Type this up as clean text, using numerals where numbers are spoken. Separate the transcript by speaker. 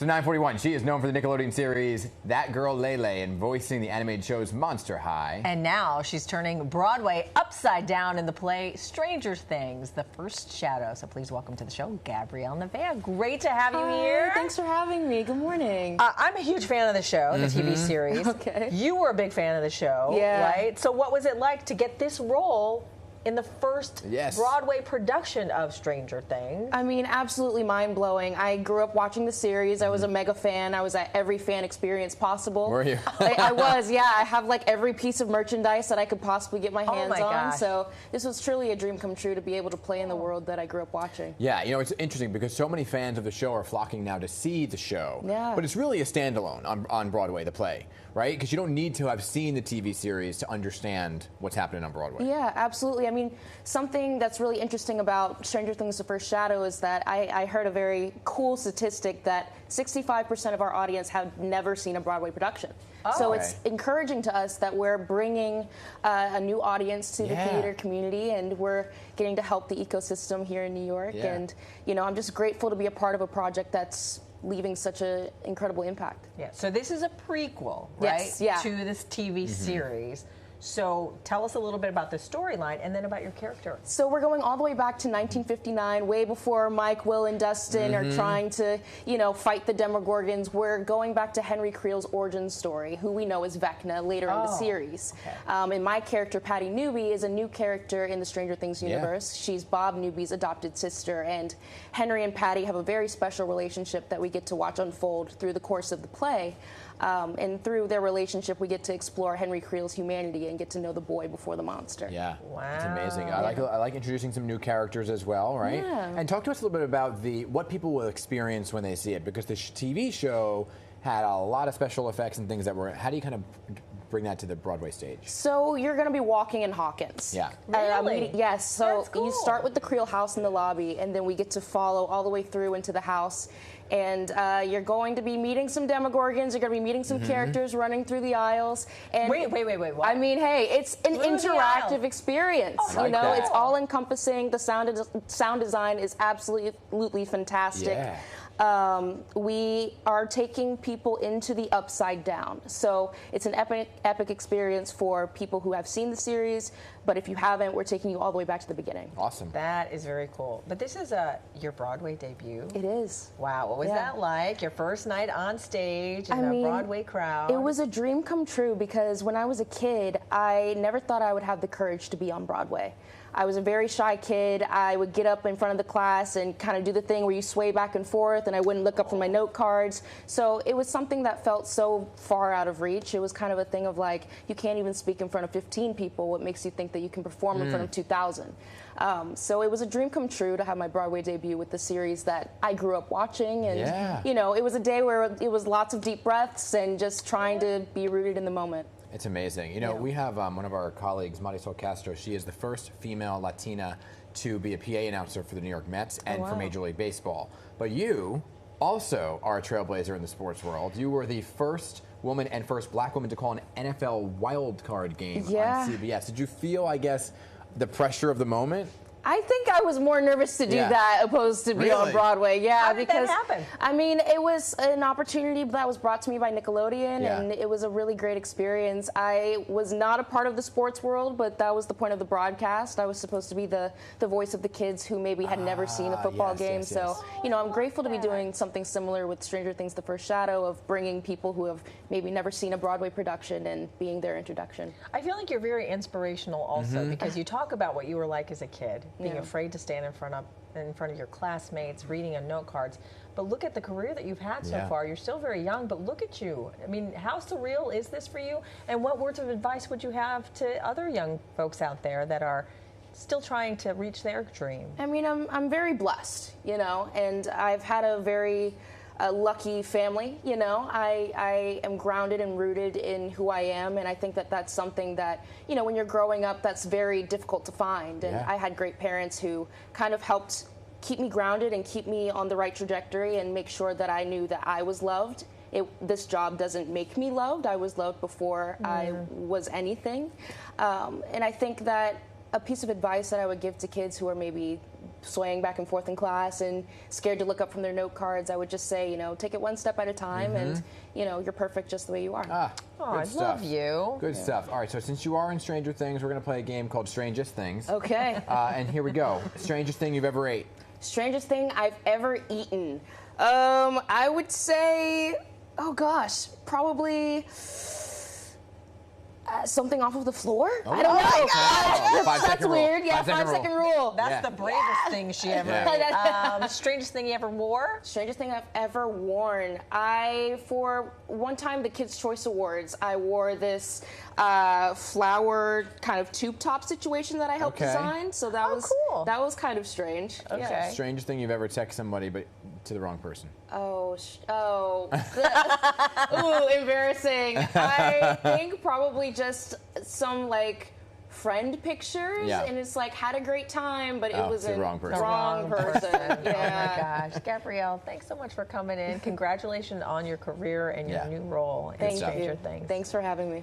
Speaker 1: So 941, she is known for the Nickelodeon series That Girl Lele and voicing the animated shows Monster High.
Speaker 2: And now she's turning Broadway upside down in the play Stranger Things, The First Shadow. So please welcome to the show, Gabrielle Nevaeh. Great to have you here.
Speaker 3: Thanks for having me. Good morning.
Speaker 2: I'm a huge fan of the show, the TV series.
Speaker 3: Okay.
Speaker 2: You were a big fan of the show, right? So what was it like to get this role in the first Broadway production of Stranger Things?
Speaker 3: I mean, absolutely mind-blowing. I grew up watching the series. I was a mega fan. I was at every fan experience possible.
Speaker 1: Were you?
Speaker 3: I was, yeah. I have like every piece of merchandise that I could possibly get my hands on.
Speaker 2: Gosh.
Speaker 3: So this was truly a dream come true to be able to play in the world that I grew up watching.
Speaker 1: Yeah, you know, it's interesting because so many fans of the show are flocking now to see the show.
Speaker 3: Yeah.
Speaker 1: But it's really a standalone on Broadway, the play, right? Because you don't need to have seen the TV series to understand what's happening on Broadway.
Speaker 3: Yeah, absolutely. I mean, something that's really interesting about Stranger Things: The First Shadow is that I heard a very cool statistic that 65% of our audience have never seen a Broadway production. So it's encouraging to us that we're bringing a new audience to the theater community, and we're getting to help the ecosystem here in New York. And, you know, I'm just grateful to be a part of a project that's leaving such an incredible impact.
Speaker 2: Yeah, so this is a prequel, right, to this TV series. So tell us a little bit about the storyline and then about your character.
Speaker 3: So we're going all the way back to 1959, way before Mike, Will, and Dustin are trying to, you know, fight the Demogorgons. We're going back to Henry Creel's origin story, who we know as Vecna later in the series. And my character, Patty Newby, is a new character in the Stranger Things universe. She's Bob Newby's adopted sister, and Henry and Patty have a very special relationship that we get to watch unfold through the course of the play. And through their relationship, we get to explore Henry Creel's humanity and get to know the boy before the monster.
Speaker 1: Yeah,
Speaker 2: wow,
Speaker 1: it's amazing. I like introducing some new characters as well, right?
Speaker 3: Yeah.
Speaker 1: And talk to us a little bit about what people will experience when they see it, because the TV show had a lot of special effects and things that were. How do you kind of bring that to the Broadway stage?
Speaker 3: So you're going to be walking in Hawkins.
Speaker 1: Yeah.
Speaker 3: Really? Yes. So
Speaker 2: That's cool.
Speaker 3: You start with the Creel house in the lobby, and then we get to follow all the way through into the house. And you're going to be meeting some Demogorgons. You're going to be meeting some characters running through the aisles. And
Speaker 2: wait, what?
Speaker 3: I mean, hey, it's an interactive experience.
Speaker 1: Oh,
Speaker 3: you know,
Speaker 1: that.
Speaker 3: it's all encompassing. The sound design is absolutely fantastic.
Speaker 1: Yeah.
Speaker 3: We are taking people into the upside down. So it's an epic experience for people who have seen the series, but if you haven't, we're taking you all the way back to the beginning.
Speaker 1: Awesome.
Speaker 2: That is very cool. But this is your Broadway debut.
Speaker 3: It is.
Speaker 2: Wow, what was that like? Your first night on stage in a Broadway crowd?
Speaker 3: It was a dream come true because when I was a kid, I never thought I would have the courage to be on Broadway. I was a very shy kid. I would get up in front of the class and kind of do the thing where you sway back and forth, and I wouldn't look up from my note cards. So it was something that felt so far out of reach. It was kind of a thing of like, you can't even speak in front of 15 people. What makes you think that you can perform in front of 2,000? So it was a dream come true to have my Broadway debut with the series that I grew up watching. And, you know, it was a day where it was lots of deep breaths and just trying to be rooted in the moment.
Speaker 1: It's amazing. You know, we have one of our colleagues, Marisol Castro. She is the first female Latina to be a PA announcer for the New York Mets and for Major League Baseball. But you also are a trailblazer in the sports world. You were the first woman and first black woman to call an NFL wildcard game on CBS. Did you feel, I guess, the pressure of the moment?
Speaker 3: I think I was more nervous to do that opposed to be on Broadway. Yeah,
Speaker 2: How did
Speaker 3: because
Speaker 2: that happen?
Speaker 3: I mean, it was an opportunity that was brought to me by Nickelodeon, and it was a really great experience. I was not a part of the sports world, but that was the point of the broadcast. I was supposed to be the voice of the kids who maybe had never seen a football game. So, you know, I'm grateful to be doing something similar with Stranger Things: The First Shadow, of bringing people who have maybe never seen a Broadway production and being their introduction.
Speaker 2: I feel like you're very inspirational also because you talk about what you were like as a kid, being afraid to stand in front of your classmates, reading on note cards. But look at the career that you've had so far. You're still very young, but look at you. I mean, how surreal is this for you? And what words of advice would you have to other young folks out there that are still trying to reach their dream?
Speaker 3: I mean, I'm very blessed, you know, and I've had a very lucky family, you know. I am grounded and rooted in who I am, and I think that that's something that, you know, when you're growing up, that's very difficult to find. And I had great parents who kind of helped keep me grounded and keep me on the right trajectory and make sure that I knew that I was loved. This job doesn't make me loved. I was loved before I was anything. And I think that a piece of advice that I would give to kids who are maybe swaying back and forth in class and scared to look up from their note cards, I would just say, you know, take it one step at a time, and you know, you're perfect just the way you are.
Speaker 2: I love you.
Speaker 1: Good stuff. All right, so since you are in Stranger Things, we're going to play a game called Strangest Things.
Speaker 3: Okay.
Speaker 1: And here we go. Strangest thing you've ever ate?
Speaker 3: Strangest thing I've ever eaten. I would say, oh gosh, probably something off of the floor?
Speaker 1: Oh,
Speaker 3: I don't know.
Speaker 1: Okay.
Speaker 3: That's weird. Yeah, 5-second rule.
Speaker 2: That's the bravest thing she ever did. Strangest thing you ever wore?
Speaker 3: Strangest thing I've ever worn. For one time, the Kids' Choice Awards, I wore this flower kind of tube top situation that I helped design. So that was
Speaker 2: cool.
Speaker 3: That was kind of strange.
Speaker 2: Okay.
Speaker 3: Yeah.
Speaker 1: Strangest thing you've ever texted somebody, but to the wrong person?
Speaker 3: Ooh, embarrassing. I think probably just some like friend pictures, and it's like had a great time, but it was
Speaker 1: the wrong person.
Speaker 3: Wrong person.
Speaker 2: Yeah. Oh my gosh, Gabrielle, thanks so much for coming in. Congratulations on your career and your new role in Stranger Things.
Speaker 3: Thanks for having me.